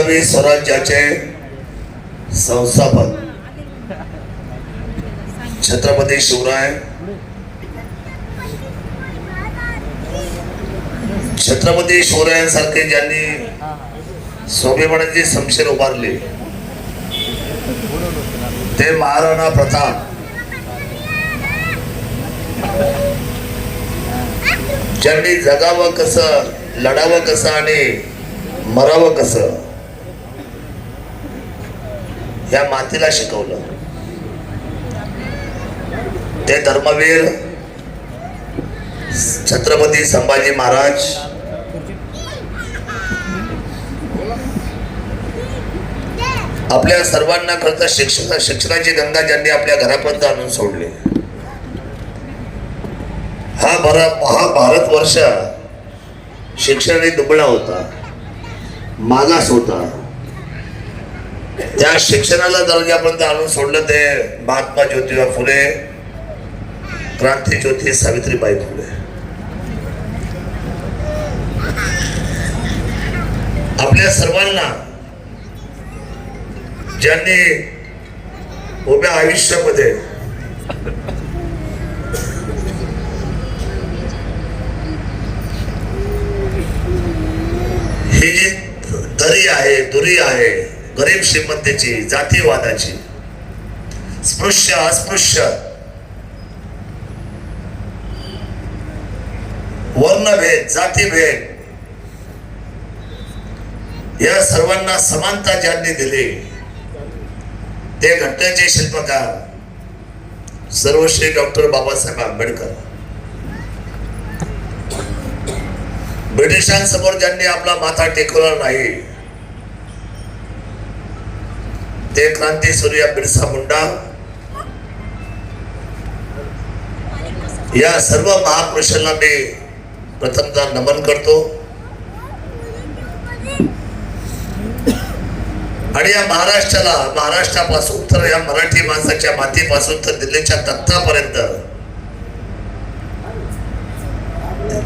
हिंदवी स्वराज्याचे संस्थापक छत्रपती शिवराय, छत्रपती शिवरायांसारखे ज्यांनी स्वाभिमानाचे शमशेर उभारले ते महाराणा प्रताप, ज्यांनी जगावं कसं, लढावं कसं आणि मरावं कसं या मातीला शिकवलं, ते धर्मवीर छत्रपती संभाजी महाराज आपल्या सर्वांना करता शिक्षणाची गंगा ज्यांनी आपल्या घरापर्यंत आणून सोडली. हा भारतवर्ष शिक्षणाने दुबळा होता, मागास होता. त्या शिक्षणाला दर्जापर्यंत आणून सोडलं ते महात्मा ज्योतिबा फुले, क्रांतीज्योती सावित्रीबाई फुले. आपल्या सर्वांना ज्यांनी उभ्या आयुष्यामध्ये ही जी दरी आहे, दुरी आहे, गरीब श्रीमंतीची, जातीवादाची, स्पृश्य अस्पृश्य, वर्णभेद, जातीभेद या सर्वांना समानता ज्यांनी दिली ते घटनेचे शिल्पकार सर्वश्री डॉक्टर बाबासाहेब आंबेडकर. ब्रिटिशांसमोर ज्यांनी आपला माथा टेकवला नाही ते क्रांतीसूर्य बिरसा मुंडा. या सर्व महापुरुषांना मी प्रथमतः नमन करतो आणि या महाराष्ट्रापासून तर या मराठी माणसाच्या मातीपासून तर दिल्लीच्या तख्तापर्यंत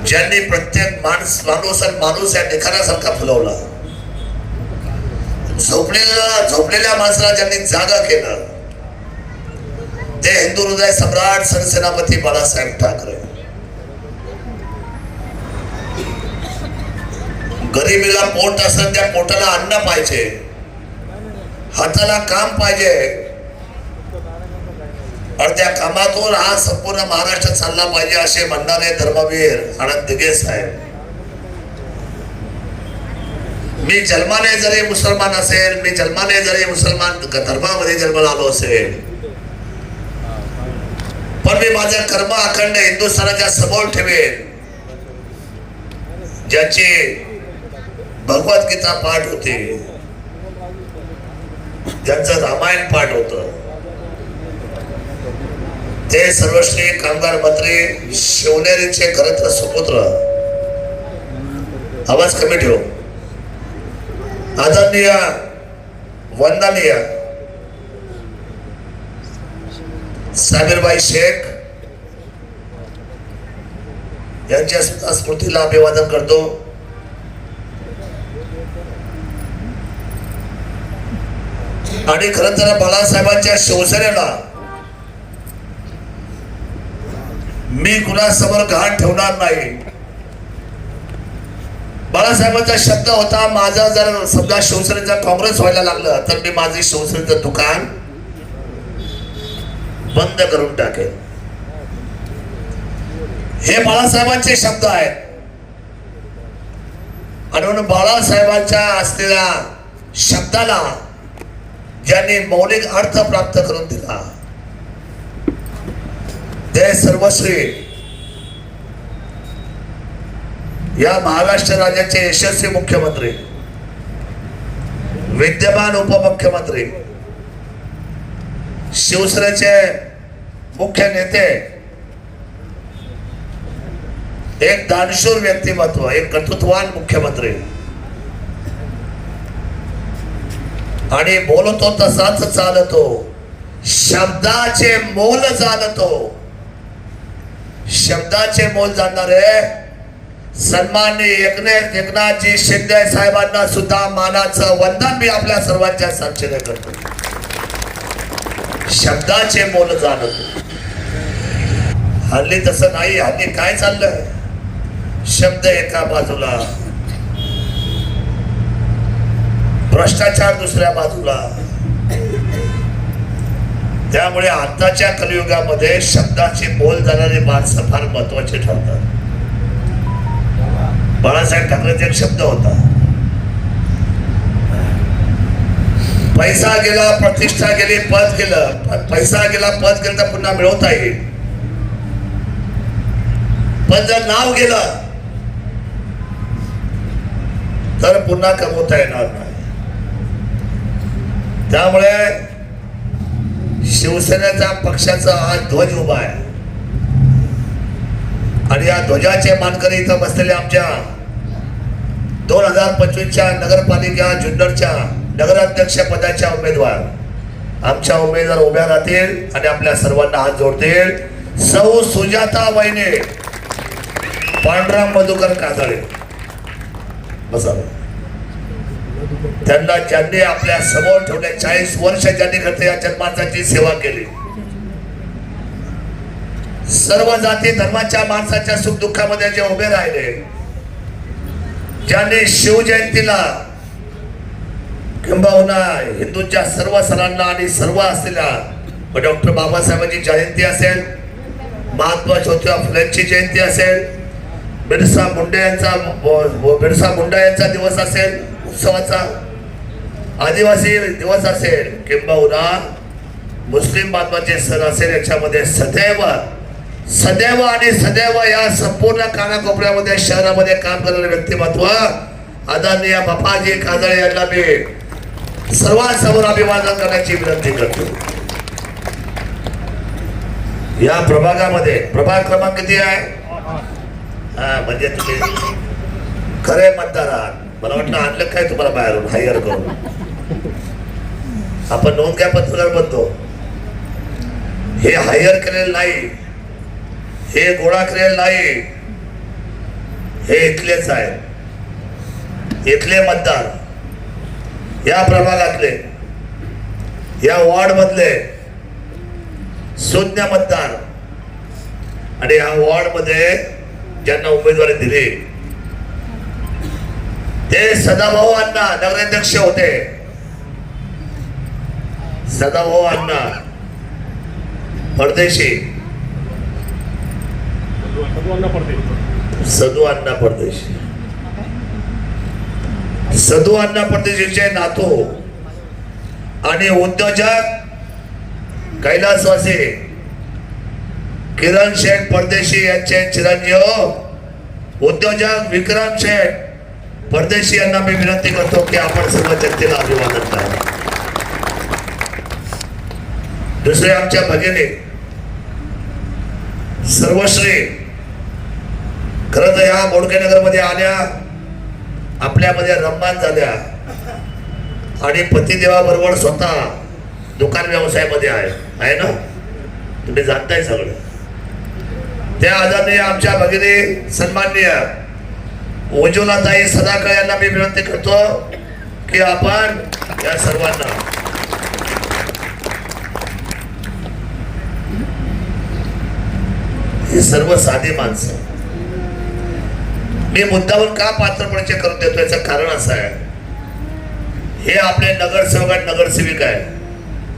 ज्यांनी प्रत्येक माणूस या निखारासारखा फुलवला, झोपलेल्या माणसाला ज्यांनी जागा केलं ते हिंदू हृदय सम्राट सरसेनापती बाळासाहेब ठाकरे. गरिबीला पोट असं त्या पोटाला अन्न पाहिजे, हाताला काम पाहिजे आणि त्या कामातून हा संपूर्ण महाराष्ट्र चालला पाहिजे असे म्हणणारे धर्मवीर आनंद दिघे साहेब. मी जन्माने जरी मुसलमान असेल, मी जन्माने जरी मुसलमान धर्मामध्ये जन्माला आलो असेल, पण मी माझं कर्म अखंड हिंदुस्थानाच्या समोर ठेवेन. ज्याची भगवद्गीता पाठ होती, ज्यांचं रामायण पाठ होतं, ते सर्वश्री कामगार मंत्री शिवनेरीचे खरंतर सुपुत्र, आवाज कमी ठेव, आदरणीय वंदनीय साबिरबाई शेख यांच्या स्मृतीला अभिवादन करतो. आणि खरं तर बाळासाहेबांच्या शिवसेनेला मी कुणासमोर घाण ठेवणार नाही. बाळासाहेबांचा शब्द होता, माझा जर समजा शिवसेनेचा काँग्रेस व्हायला लागलं तर मी माझे शिवसेनेचं दुकान बंद करून टाकेल. हे बाळासाहेबांचे शब्द आहेत. आणि म्हणून बाळासाहेबांच्या असलेल्या शब्दाला ज्यांनी मौलिक अर्थ प्राप्त करून दिला ते सर्वश्री या महाराष्ट्र राज्याचे यशस्वी मुख्यमंत्री, विद्यमान उपमुख्यमंत्री, शिवसेनेचे मुख्य नेते, एक दानशूर व्यक्तिमत्व, एक कर्तृत्ववान मुख्यमंत्री आणि बोलतो तसाच चालतो, शब्दाचे मोल जाणतो. शब्दाचे मोल जाणणारे सन्माननीय एकनाथजी शिंदे साहेबांना सुद्धा मानाचं वंदन मी आपल्या सर्वांच्या साक्षीने करतो. शब्दाचे मोल जाणतो. हल्ली तसं नाही. हल्ली काय चाललंय, शब्द एका बाजूला, भ्रष्टाचार दुसऱ्या बाजूला. त्यामुळे आताच्या कलियुगामध्ये शब्दाची बोल जाणारी माणसं फार महत्वाची ठरतात. बाळासाहेब ठाकरेंचा एक शब्द होता, पैसा गेला, प्रतिष्ठा गेली, पद गेलं. पैसा गेला, पद गेलं तर पुन्हा मिळवता येईल, पण जर नाव गेलं तर पुन्हा कमवता येणार नाही. त्यामुळे शिवसेनेचा पक्षाचा हा ध्वज उभा आहे आणि या ध्वजाचे मानकरी इथं बसलेले आमच्या 2025च्या नगरपालिका जुन्नरच्या नगराध्यक्ष पदाच्या उमेदवार, आमच्या उमेदवार उभ्या राहतील आणि आपल्या सर्वांना हात जोडतील. सौ सुजाता वैने, पांडुरंग मधुकर काजळे बसा. त्यांना ज्यांनी आपल्या समोर ठेवले, 40 वर्ष ज्यांनी करते या जन्माची सेवा केली, सर्व जाती धर्माच्या माणसाच्या सुखदुःखामध्ये जे उभे राहिले, ज्यांनी शिवजयंतीला किंबहुना हिंदूंच्या सर्व सणांना आणि सर्व असलेल्या डॉक्टर बाबासाहेबांची जयंती असेल, महात्मा ज्योतिबा फुलेंची जयंती असेल, बिरसा मुंडा यांचा दिवस असेल उत्सवाचा, आदिवासी दिवस असेल किंबहुना मुस्लिम बांधवाचे सण असेल, याच्यामध्ये सदैव सदैव आणि सदैव या संपूर्ण कानाकोपऱ्यामध्ये शहरामध्ये काम करणारे व्यक्तिमत्व आदरणीय बापाजी काजळे यांना मी सर्वांसमोर अभिवादन करण्याची विनंती करतो. या प्रभागामध्ये प्रभाग क्रमांक किती आहे? म्हणजे तुम्ही खरे मतदार आहात. मला वाटलं आणलं काय तुम्हाला बाहेरून हायर करून. आपण नोंद काय पत्रकार बनतो, हे हायर केलेलं नाही, हे गोळा केलेलं नाही, हे इथलेच आहे, इथले मतदार, या प्रभागातले, या वॉर्ड मधले शून्य मतदार. आणि या वॉर्ड मध्ये ज्यांना उमेदवारी दिली ते सदाभाऊ अण्णा नगराध्यक्ष होते. सदाभाऊ अण्णा परदेशी, सदू अण्णा परदेशी, सदू अण्णा परदेशीचे नातू आणि उद्योजक कैलासवासी किरण शेठ परदेशी यांचे चिरंजीव उद्योजक विक्रम शेठ परदेशी यांना मी विनंती करतो की आपण सर्व जनतेला अभिवादन करा. दुसरे आमच्या भगिनी सर्वश्री, खरं तर या बोडकेनगर मध्ये आल्या, आपल्यामध्ये रममान झाल्या आणि पतिदेवाबरोबर स्वतः दुकान व्यवसायामध्ये आहे ना, तुम्ही जाणताय सगळं. त्या आदरणीय आमच्या भगिनी सन्माननीय उज्ज्वलाताई सदाकळ यांना मी विनंती करतो की आपण या सर्वांना ही सर्व साधी माणसं मी मुद्दावर का पात्र परिचय करून देतो, याचं कारण असं आहे, हे आपले नगरसेवक आणि नगरसेविका आहे,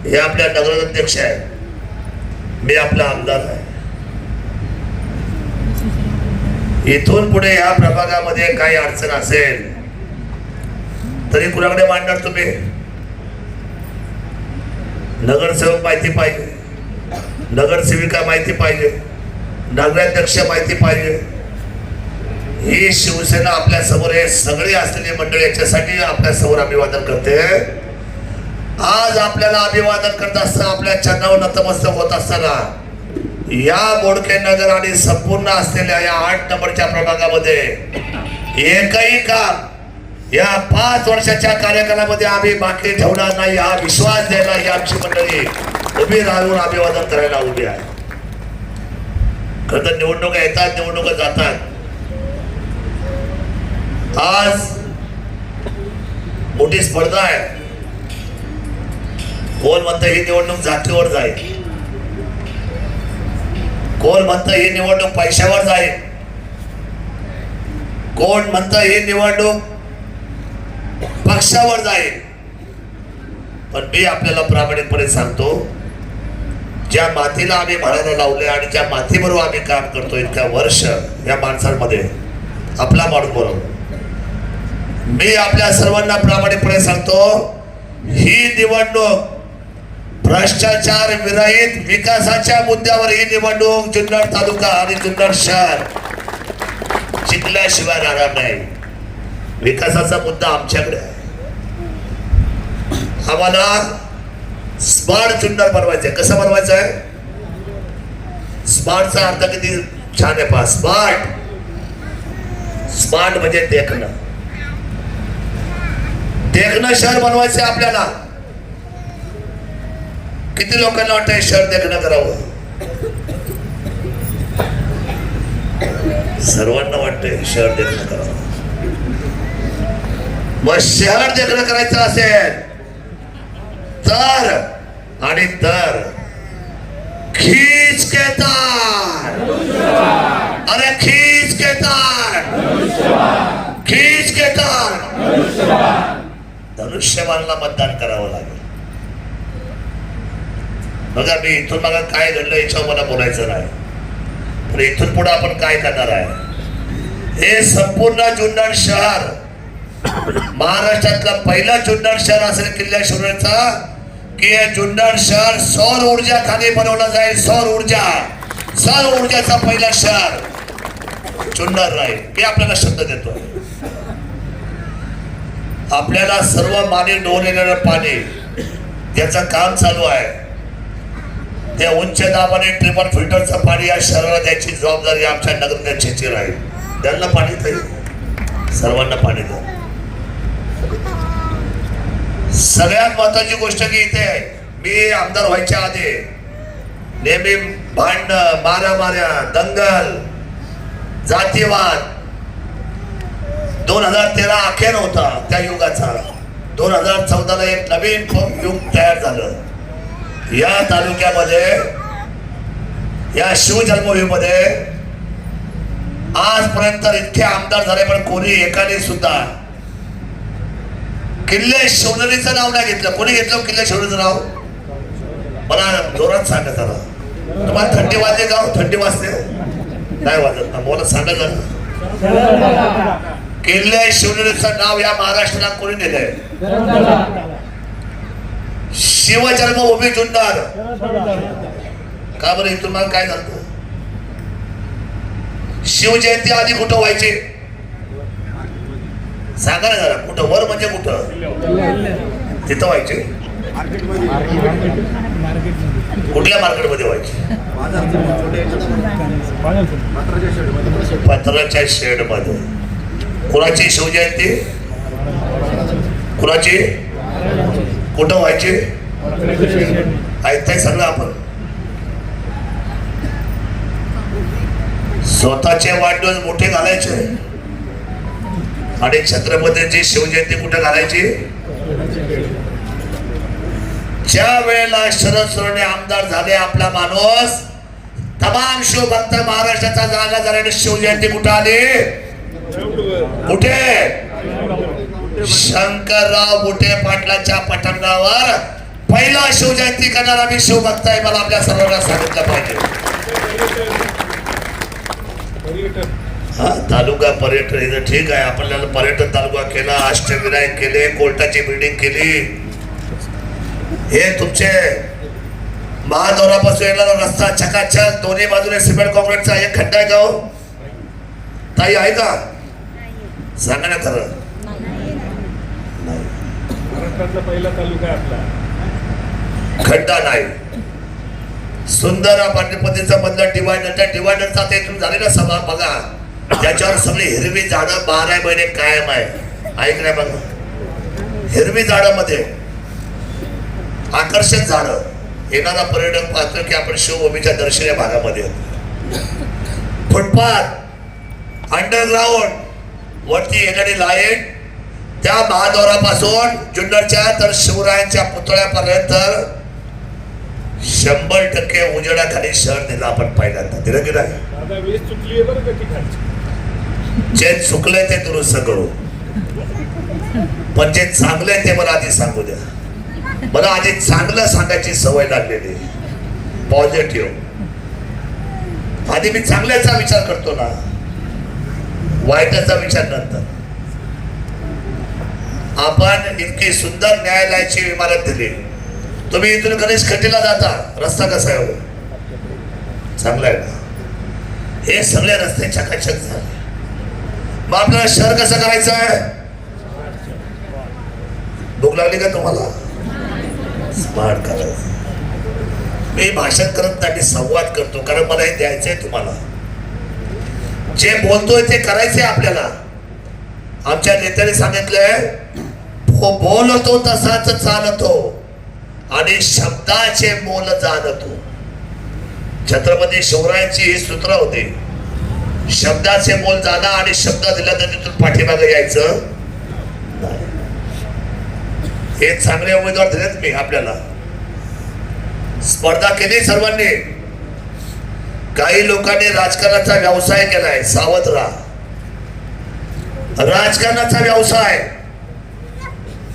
हे आपल्या नगराध्यक्ष आहे, मी आपला आमदार आहे. इथून पुढे या प्रभागामध्ये काही अडचण असेल तरी कुणाकडे मांडणार तुम्ही? नगरसेवक माहिती पाहिजे, नगरसेविका माहिती पाहिजे, नगराध्यक्ष माहिती पाहिजे. ही शिवसेना आपल्या समोर हे सगळे असलेली मंडळी याच्यासाठी आपल्या समोर अभिवादन करते. आज आपल्याला अभिवादन करत असताना, आपल्या चरणावर नतमस्तक होत असताना, या बोडके नगर आणि संपूर्ण असलेल्या या 8 नंबरच्या प्रभागामध्ये एकही काम या 5 वर्षाच्या कार्यकालामध्ये आम्ही बाकी ठेवणार नाही, हा विश्वास द्यायला ही आमची मंडळी उभी राहून अभिवादन करायला उभी आहे. खरं तर निवडणुका येतात, निवडणुका जातात, आज मोठी स्पर्धा आहे. कोण म्हणतं ही निवडणूक जातीवर जाईल, कोण म्हणतं ही निवडणूक पैशावर जाईल, कोण म्हणतं ही निवडणूक पक्षावर जाईल. पण मी आपल्याला प्रामाणिकपणे सांगतो, ज्या मातीला आम्ही भाड्यानं लावले आणि ज्या मातीबरोबर आम्ही काम करतो इतक्या वर्ष या माणसांमध्ये आपला माणूस बरोबर, मी आपल्या सर्वांना प्रामाणिकपणे सांगतो, ही निवडणूक भ्रष्टाचार विरहित विकासाच्या मुद्द्यावर ही निवडणूक जुन्नर तालुका आणि जुन्नर शहर जिंकल्याशिवाय राहणार नाही. विकासाचा मुद्दा आमच्याकडे आहे. आम्हाला स्मार्ट जुन्नर बनवायचं आहे. कसं बनवायचं आहे? स्मार्टचा अर्थ किती छान आहे पहा. स्मार्ट, स्मार्ट म्हणजे देखणं. देखणं शहर बनवायचं आहे आपल्याला. किती लोकांना वाटतं शहर देखणं करावं? सर्वांना वाटतंय शहर देखणं करावं. मग शहर देखणं करायचं असेल तर आणि तर खींच के तार, अरे खींच के तार, खींच के तार, धनुष्यबाणला मतदान करावं लागेल. बघा, मी इथून बघा काय घडलं याच्यावर मला बोलायचं नाही, पण इथून पुढे आपण काय करणार आहे? हे संपूर्ण जुन्नर शहर महाराष्ट्रातलं पहिलं जुन्नर शहर असेल किल्ल्या शिवनेरीचा, की हे जुन्नर शहर सौर ऊर्जा खाली बनवलं जाईल. सौर ऊर्जा, सौर ऊर्जाचा पहिला शहर जुन्नर राहील. मी आपल्याला शब्द देतो. आपल्याला सर्व माने डोल येणारं पाणी त्याचं काम चालू आहे. त्या उच्च दाबाने ट्रिपल फिल्टरचं पाणी या शहराला द्यायची जबाबदारी आमच्या नगराध्यक्षाची राहील. त्यांना पाणी देईल, सर्वांना पाणी द्या. सगळ्यात महत्वाची गोष्ट की इथे मी आमदार व्हायच्या आधी नेहमी भांडण, माऱ्या, दंगल, जातीवाद 2013 अखेर होता त्या युगाचा. 2014ला एक नवीन युग तयार झालं. या तालुक्यामध्ये, या शिवजन्मभूमीमध्ये आजपर्यंत इतके आमदार झाले, पण कोणी एकाने सुद्धा किल्ले शिवनेरीचं नाव नाही घेतलं. कोणी घेतलं किल्ले शिवनेरीचं नाव? मला जोरात सांगा जरा. तुम्हाला थंडी वाजते का? थंडी वाजते? नाही वाजत ना, मला सांगा जरा. किल्ले शिवनेरीचं नाव या महाराष्ट्राला कोणी दिलंय? शिवजन्मभूमी जुन्नर. का बरं? इथून मला काय झालं? शिवजयंती आधी कुठं व्हायची सांगा ना जरा. कुठं? वर म्हणजे कुठं? तिथं व्हायचे. कुठल्या मार्केटमध्ये व्हायची? पत्राच्या शेड मध्ये. कुणाची शिवजयंती? कुणाची? कुठं व्हायची? ऐकताय सगळं आपण. स्वतःचे वाढदिवस मोठे घालायचे आणि छत्रपतींची शिवजयंती कुठे घालायची? ज्या वेळेला शरद सोनवणे आमदार झाले, आपला माणूस, तमाम शिवभक्त महाराष्ट्राचा जागा झाल्याने शिवजयंती कुठे आली? कुठे? शंकरराव बुटे पाटलाच्या पटांगणावर पहिला शिवजयंती करणारा मी शिवभक्त आहे. मला आपल्या सर्वांना सांगितलं पाहिजे. हा, तालुका पर्यटन ठीक आहे. आपल्याला पर्यटन तालुका केला, अष्टविनायक केले, कोर्टाची बिल्डिंग केली. हे तुमचे महाद्वारापासून येणारा रस्ता चकाचक, दोन्ही बाजूने सिमेंट कॉन्क्रीटचा एक खड्डा आहे का हो? ताई आहे का? सांगा ना खरं. पहिला तालुका आपला खड्डा नाही. सुंदर पाटणपतीचा मधला डिवायडर, त्या डिवायडरचा ते इथून झालेला सभा बघा, त्याच्यावर सगळी हिरवी झाडं 12 महिने कायम आहे. ऐक नाही बघा, हिरवी झाडामध्ये आकर्षक झाडं. येणारा पर्यटक पाहतो की आपण शिवभूमीच्या दर्शनीय भागामध्ये. फुटपाथ, अंडरग्राउंड, वरती येणारी लाईट त्या महाद्वारापासून जुन्नरच्या तर शिवरायांच्या पुतळ्यापर्यंत 100% उजेडाखाली शहर दिला आपण पहिल्यांदा. दिलं की नाही? दादा वीज चुकली आहे बरं का ती खालची. जे चुकलंय ते दुरुस्त करू, पण जे चांगलंय ते मला आधी सांगू द्या. मला आधी चांगलं सांगायची सवय लागलेली, पॉझिटिव्ह. आधी मी चांगल्याचा विचार करतो ना, वाईटाचा विचार नंतर. आपण इतकी सुंदर न्यायालयाची इमारत दिली. तुम्ही इथून गणेश खड्डीला जाता, रस्ता कसा आहे हो? चांगला आहे ना? हे सगळे रस्ते चकाचक झाले. मग आपल्याला शहर कसं करायचं आहे? भूक लागली का तुम्हाला? स्मार्ट करायचं. मी भाषण करत नाही, मी संवाद करतो, कारण मला हे द्यायचंय तुम्हाला. जे बोलतोय ते करायचंय आपल्याला. आमच्या नेत्याने सांगितलंय, बोलतो तसाच चालतो आणि शब्दाचे मोल जाणतो. छत्रपती शिवरायांची ही सूत्र होती, शब्दाचे मोल जाणं आणि शब्द दिला तर तिथून पाठीमागे यायचं नाही. हे चांगले उमेदवार दिलेत मी आपल्याला. स्पर्धा केली सर्वांनी. काही लोकांनी राजकारणाचा व्यवसाय केलाय, सावध राहा. राजकारणाचा व्यवसाय.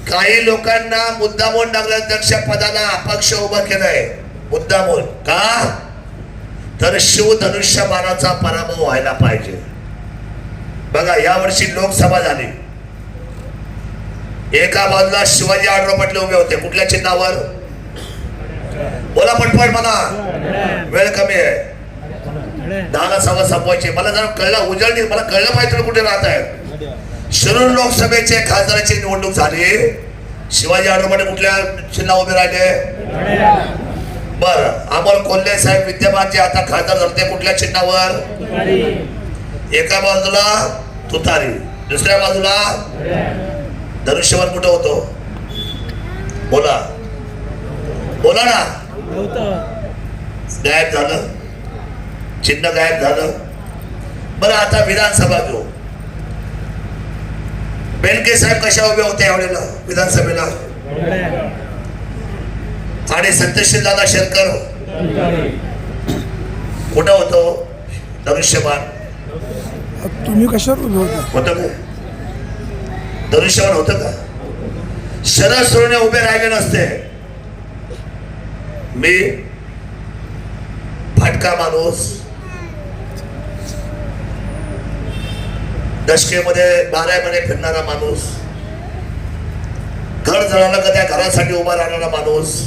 काही लोकांना मुद्दामून नगराध्यक्ष पदाला अपक्ष उभं केलंय, मुद्दामून. का? तर शिवधनुष्यबाणाचा पराभव व्हायला पाहिजे. बघा, यावर्षी लोकसभा झाली. एका बाजूला शिवाजी आढराव पाटील उभे होते. कुठल्या चिन्हावर? बोला पटपट, मला वेळ कमी आहे. 10ला सव्वा संपवायची. मला जरा कळलं, उजळणी मला कळलं पाहिजे तुम्ही कुठे राहत आहे. शिरूर लोकसभेचे खासदाराची निवडणूक झाली. शिवाजी आढराव पाटील कुठल्या चिन्हा उभे राहिले? बरं, अमोल कोल्हे साहेब विद्यमान जे आता खासदार झाले कुठल्या चिन्हावर? एका बाजूला तुतारी, दुसऱ्या बाजूला धनुष्यबाण. कुठं होतो? बोला बोला ना. गायब झालं, चिन्ह गायब झालं. बरं, आता विधानसभा घेऊ. बेनके साहेब कशा उभे होते यावेळेला विधानसभेला? आणि सत्यशील दादा शेरकर कुठं होतो? धनुष्यबाण. तुम्ही कशावर उभे होता? होतं का धनुष्यबाण? होतं का? शरद सोडणे उभे राहिले नसते. मी फटका माणूस, दशकेमध्ये 12 महिने फिरणारा माणूस, घर जळालं का त्या घरासाठी उभा राहणारा माणूस,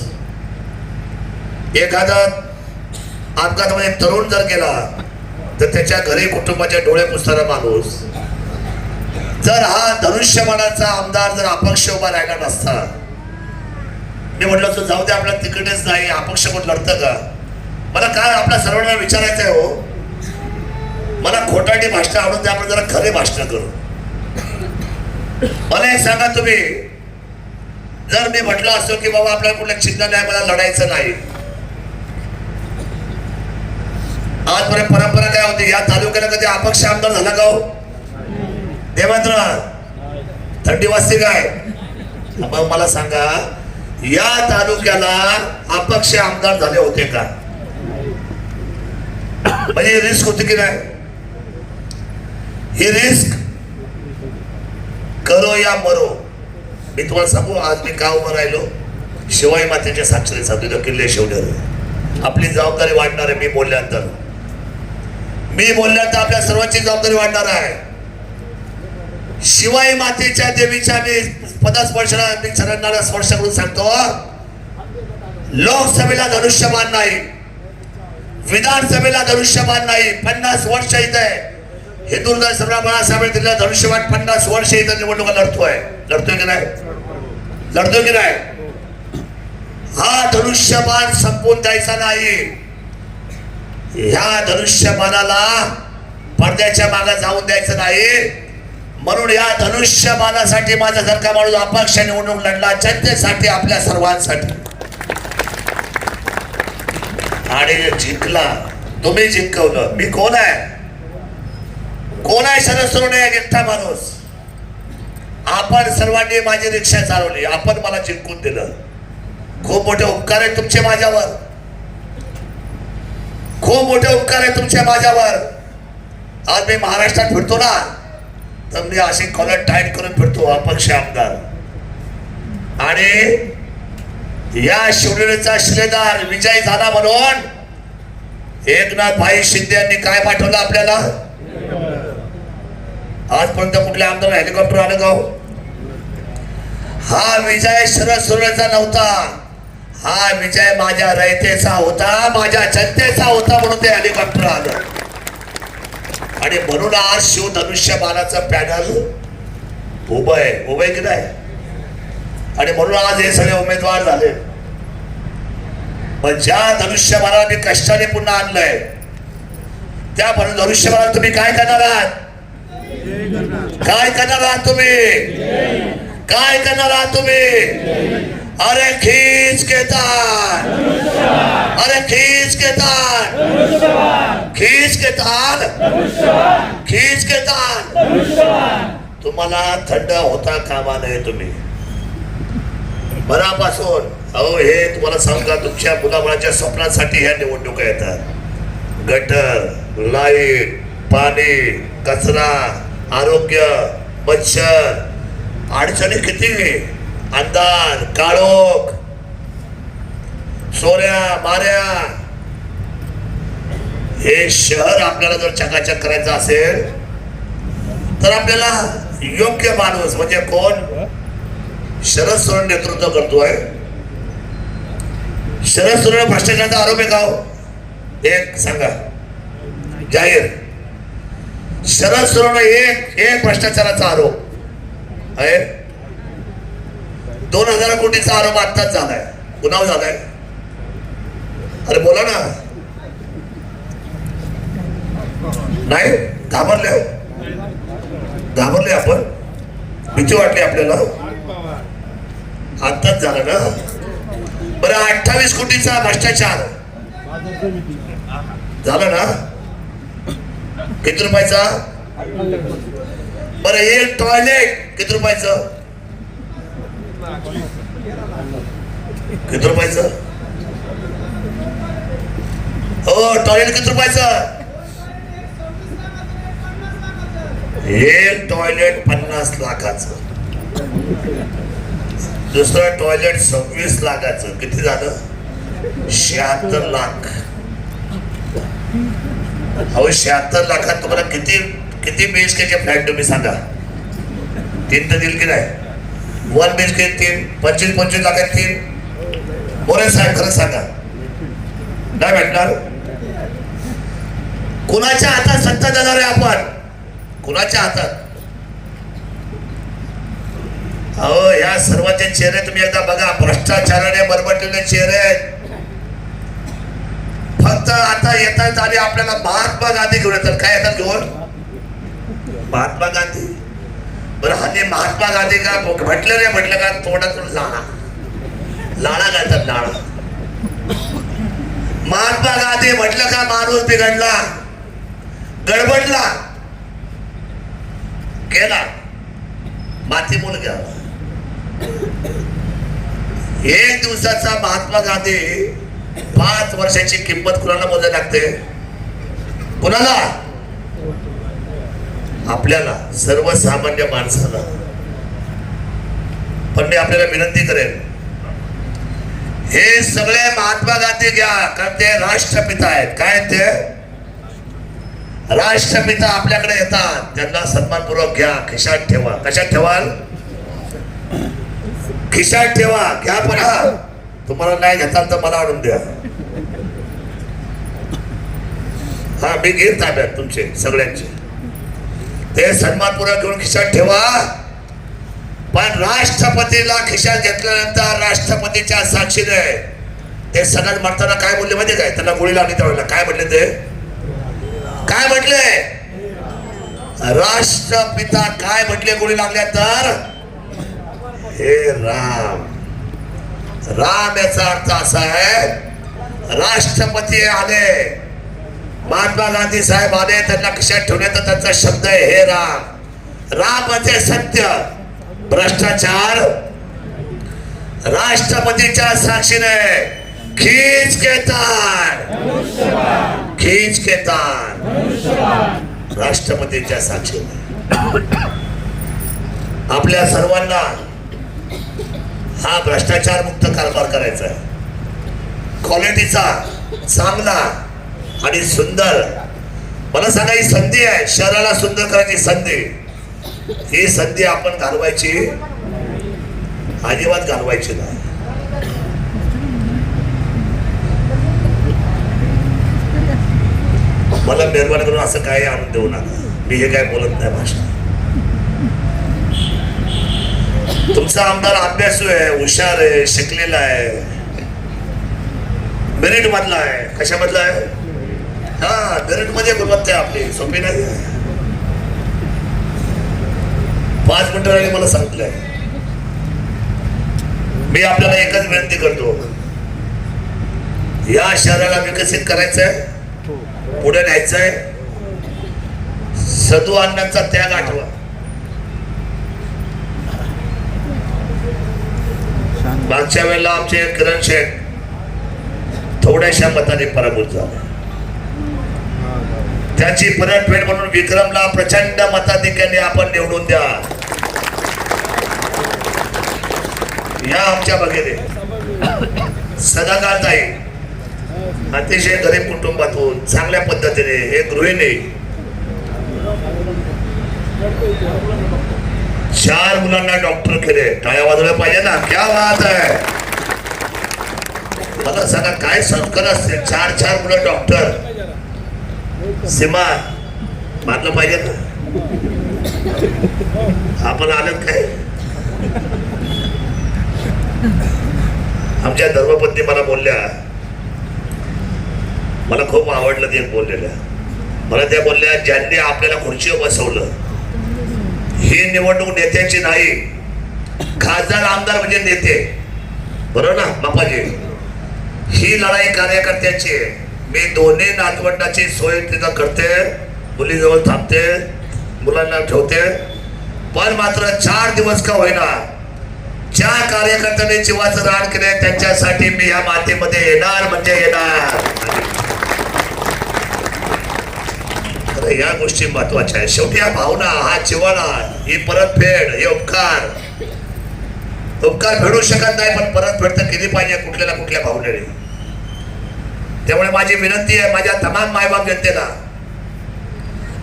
एखादा अपघातामध्ये तरुण जर गेला तर त्याच्या घरी कुटुंबाचे डोळे पुसणारा माणूस. जर हा धनुष्यबाणाचा आमदार जर अपक्ष उभा राहिला नसता, मी म्हटलं असं जाऊ दे, आपल्याला तिकीटच नाही, अपक्ष कोण लढतं का? मला काय आपल्या सर्वांना विचारायचं आहे हो. मला खोटाटी भाषण आवडत नाही, आपण जरा खरे भाषण करू. मला एक सांगा तुम्ही, जर मी म्हटलं असतो की बाबा आपल्याला कुठलं चिन्ह नाही, मला लढायचं नाही. आजपर्यंत परंपरा काय होती? या तालुक्याला कधी अपक्ष आमदार झाला का हो? देवेंद्र, थंडी वाजते काय? मग मला सांगा, या तालुक्याला अपक्ष आमदार झाले होते का? म्हणजे रिस्क होती की नाही? ही रिस्क करो या मरो. मी तुम्हाला सांगू, आज मी का उभं राहिलो? शिवाई मातेच्या साक्षरी सांगतो, किल्ले शेवटी आपली जबाबदारी वाढणार आहे. मी बोलल्यानंतर आपल्या सर्वांची जबाबदारी वाढणार आहे. शिवाई मातेच्या देवीच्या मी पदस्पर्शाला मी चरणारा स्पर्श करून सांगतो, लोकसभेला धनुष्यबाण नाही, विधानसभेला धनुष्यबाण नाही. 50 वर्ष इथे हिंदुर्ग सरदार बाळासाहेब दिला धनुष्यबाण. 50 वर्ष इथं निवडणुका लढतोय की नाही? लढतोय की नाही? हा धनुष्यबाण संपवून द्यायचा नाही. ह्या धनुष्यबाणाला पडद्याच्या मागे जाऊन द्यायचं नाही. म्हणून या धनुष्यबाणासाठी माझा सारखा माणूस अपक्ष निवडणूक लढला, जनतेसाठी, आपल्या सर्वांसाठी. आणि जिंकला. तुम्ही जिंकवलं. मी कोण आहे? शरद सोडणे एकटा माणूस. आपण सर्वांनी माझी रिक्षा चालवली, आपण मला जिंकून दिलं. खूप मोठे उपकार आहे तुमचे माझ्यावर, खूप मोठे उपकार आहे तुमचे माझ्यावर. आज मी महाराष्ट्रात फिरतो ना, तर मी अशी कॉलर टाईट करून फिरतो अपक्ष आमदार. आणि या शिवनेरीचा शिलेदार विजय झाला म्हणून एकनाथ भाई शिंदे यांनी काय पाठवलं आपल्याला? आजपर्यंत कुठल्या आमदार हेलिकॉप्टर आलं का? हा विजय शरद सोनवणेचा नव्हता, हा विजय माझ्या रयतेचा होता, माझ्या जनतेचा होता, म्हणून ते हेलिकॉप्टर आलं. आणि म्हणून आज शिवधनुष्यबाणाचं पॅनल उभं आहे की नाही? आणि म्हणून आज हे सगळे उमेदवार झाले. पण ज्या धनुष्यबाणाला मी कष्टाने पुन्हा आणलंय, त्या धनुष्यबाणाला तुम्ही काय करणार आहात? काय करणार आहात तुम्ही? काय करणार आहात तुम्ही? अरे खींच के तार, अरे खींच के तार, खींच के तार, खींच के तार. तुम्हाला थंड होता कामा नये. तुम्ही मनापासून अहो हे तुम्हाला सांगू का, तुमच्या मुलाबाळाच्या स्वप्नासाठी ह्या निवडणुका येतात. गटर, लाईट, पाणी, कचरा, आरोग्य, मच्छर, अडचणी किती, अंधार, काळोख, चोऱ्या माऱ्या. हे शहर आपल्याला जर चकाचक करायचं असेल तर आपल्याला योग्य माणूस म्हणजे कोण? शरद सोनवणे नेतृत्व करतोय. शरद सोनवणे भ्रष्टाचाराचा आरोप आहे का? एक सांगा जाहीर. शरद सोनवणे एक भ्रष्टाचाराचा आरोप आहे. 2000 कोटीचा आरोप आत्ताच झालाय, पुन्हा झालाय. अरे बोला ना. नाही घाबरले, घाबरले आपण, भीती वाटली आपल्याला. आत्ताच झालं ना. बरं 28 कोटीचा भ्रष्टाचार झालं ना. किती रुपयाचा? बरं एक टॉयलेट किती रुपयाचं? किती रुपयाचं? हो टॉयलेट किती रुपयाचं? एक टॉयलेट 50 लाखाचं. दुसरं टॉयलेट 26 लाखाचं. किती झालं? 76 लाख. अहो 76 लाखात तुम्हाला किती BHK फ्लॅट तुम्ही सांगा? 3 तर देईल की नाही? 1 BHK 3, 25 लाखात 3. बोले साहेब खरंच सांगा, नाही भेटणार. कुणाच्या हातात सत्ता देणार आहे आपण? कुणाच्या हातात? अहो या सर्वांचे चेहरे तुम्ही एकदा बघा, भ्रष्टाचाराने बरबटलेले चेहरे आहेत. फक्त आता येतात आणि आपल्याला महात्मा गांधी घेऊन येतात. काय येतात घेऊन? महात्मा गांधी. बरं हल्ली महात्मा गांधी का म्हटलं नाही, म्हटलं का तोंडातून लाळा घालतात, लाळा. महात्मा गांधी म्हटलं का माणूस बिघडला, गडबडला, केला माती मुलगा. एक दिवसाचा महात्मा गांधी 5 वर्षाची किंमत कुणाला मोजायला लागते? कुणाला? आपल्याला, सर्वसामान्य माणसाला. पण मी आपल्याला विनंती करेन, हे सगळे महात्मा गांधी घ्या, कारण ते राष्ट्रपिता आहेत. काय ते राष्ट्रपिता आपल्याकडे येतात, त्यांना सन्मानपूर्वक घ्या, खिशात ठेवा. कशात ठेवाल? खिशात ठेवा. घ्या पण हा, तुम्हाला नाही घेताल तर मला आणून द्या. हा मी घेत ताब्यात तुमचे सगळ्यांचे. ते सन्मानपूर्वक घेऊन खिशात ठेवा. पण राष्ट्रपतीला खिशात घेतल्यानंतर राष्ट्रपतीच्या साक्षीने ते सगळ्यात म्हणताना काय बोलले माहिती काय? त्यांना गोळी लागली त्यावेळेला काय म्हटले? ते काय म्हटले? राष्ट्रपिता काय म्हटले गोळी लागल्या तर? हे राम. राम याचा अर्थ असा आहे, राष्ट्रपती आले, महात्मा गांधी साहेब आले, त्यांना खिशात ठेवण्याचा त्यांचा शब्द आहे हे राम. राम म्हणजे सत्य, भ्रष्टाचार राष्ट्रपतीच्या साक्षीने खींच के तार राष्ट्रपतीच्या साक्षीने आपल्या सर्वांना हा भ्रष्टाचार मुक्त कारभार करायचा आहे. क्वालिटीचा चांगला आणि सुंदर. मला सांगा, ही संधी आहे शहराला सुंदर करायची संधी. ही संधी आपण घालवायची अजिबात घालवायची नाही. मला मेहरबानी करून असं काही आणून देऊ नका. मी हे काय बोलत नाही भाषा. तुमचा आमदार अभ्यासू आहे, हुशार आहे, शिकलेला आहे, मेरिट मधला आहे. कशामधला आहे? हा, मेरिट मध्ये गुणवत्ता आहे आपली. सोपी नाही. 5 मिनिटं राहिले मला सांगितलंय. मी आपल्याला एकच विनंती करतो, या शहराला विकसित करायचंय, पुढे न्यायचंय. सदू अण्णांचा त्याग आठवा. मागच्या वेळेला आमचे किरण शेठ थोड्याशा मताने पराभूत झाले. त्याची परतफेड म्हणून विक्रमला प्रचंड मताधिक्याने आपण निवडून द्या. या आमच्या भगिनी सदाकाळताई अतिशय गरीब कुटुंबातून चांगल्या पद्धतीने हे गृहिणी 4 मुलांना डॉक्टर केले. टाळ्या वाजवल्या पाहिजे ना. क्या बात आहे. मला सांगा, काय संस्कार असते. 4 मुलं डॉक्टर. सीमा मानलं पाहिजे ना. आपण आलं काय. आमच्या धर्मपत्नी मला बोलल्या, मला खूप आवडलं ते बोललेल्या. मला त्या बोलल्या, ज्यांनी आपल्याला खुर्चीवर बसवलं, ही निवडणूक नेत्याची नाही. खासदार आमदार म्हणजे नेते, बरोबर ना बापाजी. ही लढाई कार्यकर्त्याची आहे. मी दोन्ही नातवंडाची सोय तिथं करते, मुलीजवळ थांबते, मुलांना ठेवते. पण मात्र 4 दिवस का होईना, ज्या कार्यकर्त्याने जीवाचं रान केले त्यांच्यासाठी मी या मातीमध्ये येणार म्हणजे येणार. या गोष्टी महत्वाच्या आहेत. शेवटी हा भावना, हा जिव्हाळा, ही परतफेड, हे उपकार फेडू शकत नाही, पण परतफेड तर केली पाहिजे कुठल्या कुठल्या भावनेने. त्यामुळे माझी विनंती आहे माझ्या तमाम मायबाप जनतेला,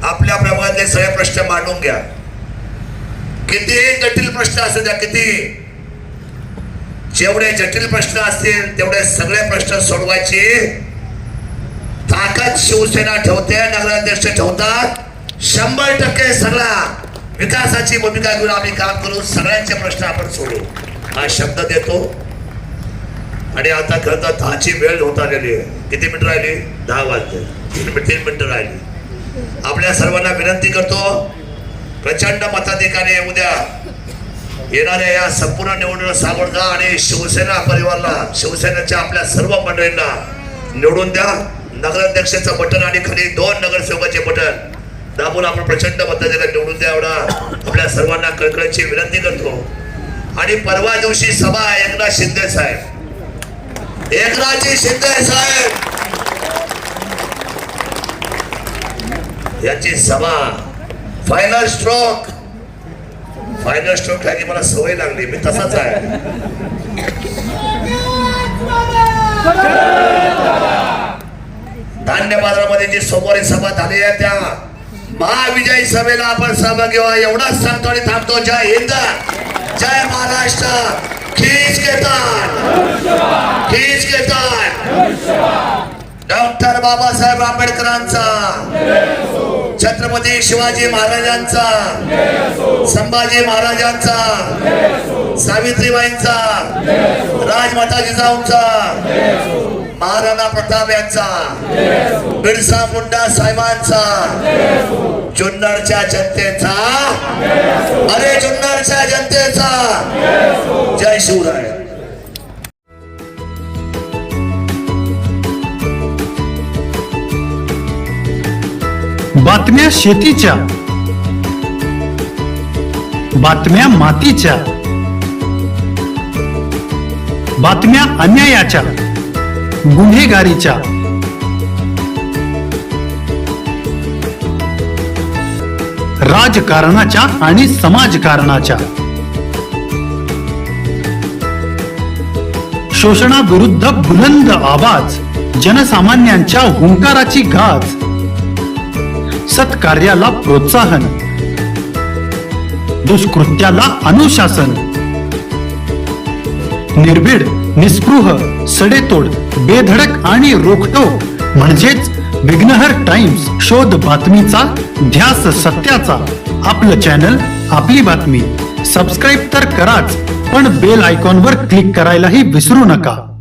आपल्या प्रभागातले सगळे प्रश्न मांडून घ्या. कितीही जटिल प्रश्न असू द्या, किती जेवढे जटिल प्रश्न असतील तेवढे सगळे प्रश्न सोडवायची ताकद शिवसेना ठेवते, नगराध्यक्ष ठेवतात. 100% सगळा विकासाची भूमिका घेऊन आम्ही काम करू. सगळ्यांचे प्रश्न आपण सोडू हा शब्द देतो. आणि आता खरं तर 10ची वेळ होत आलेली आहे. किती मिनिटं राहिली? 10 वाजले. 3 मिनिटं राहिली. आपल्या सर्वांना विनंती करतो, प्रचंड मताधिकाने उद्या येणाऱ्या या संपूर्ण निवडणूक सामोरं जा आणि शिवसेना परिवाराला, शिवसेनेच्या आपल्या सर्व मंडळींना निवडून द्या. नगराध्यक्षाचं बटन आणि खाली 2 नगरसेवकाचे बटन दाबून आपण प्रचंड मताधिकाने निवडून द्या, एवढा आपल्या सर्वांना कळकळीची विनंती करतो. आणि परवा दिवशी सभा आहे एकनाथ शिंदे साहेब, एकनाथजी शिंदे साहेब याची सभा. फायनल स्ट्रोक ह्याची मला सवय लागली, मी तसाच आहे. धान्य बाजारामध्ये जी सोमवारी सभा झाली आहे त्या महाविजयी सभेला आपण सहभागी व्हा एवढाच सांगतो आणि थांबतो. जय हिंद, जय महाराष्ट्र. खीच घेतात डॉक्टर बाबासाहेब आंबेडकरांचा, छत्रपती शिवाजी महाराजांचा, संभाजी महाराजांचा, सावित्रीबाईंचा, राजमाता जिजाऊंचा, महाराणा प्रताप यांचा, बिरसा मुंडा साहेबांचा, जुन्नरच्या जनतेचा, अरे जुन्नरच्या जनतेचा जय शिवराय. बातम्या शेतीच्या, बातम्या मातीच्या, बातम्या अन्यायाच्या, गुन्हेगारीच्या, राजकारणाच्या आणि समाजकारणाच्या, शोषणाविरुद्ध बुलंद आवाज, जनसामान्यांच्या हुंकाराची गाज, सत्कार्याला प्रोत्साहन, दुष्कृत्याला अनुशासन, निर्भीड, निस्पृह, सडेतोड, बेधडक आणि रोखटोक म्हणजेच विघ्नहर टाइम्स. शोध बातमीचा, ध्यास सत्याचा. आपलं चॅनल, आपली बातमी. सबस्क्राईब तर कराच, पण बेल आयकॉनवर क्लिक करायलाही विसरू नका.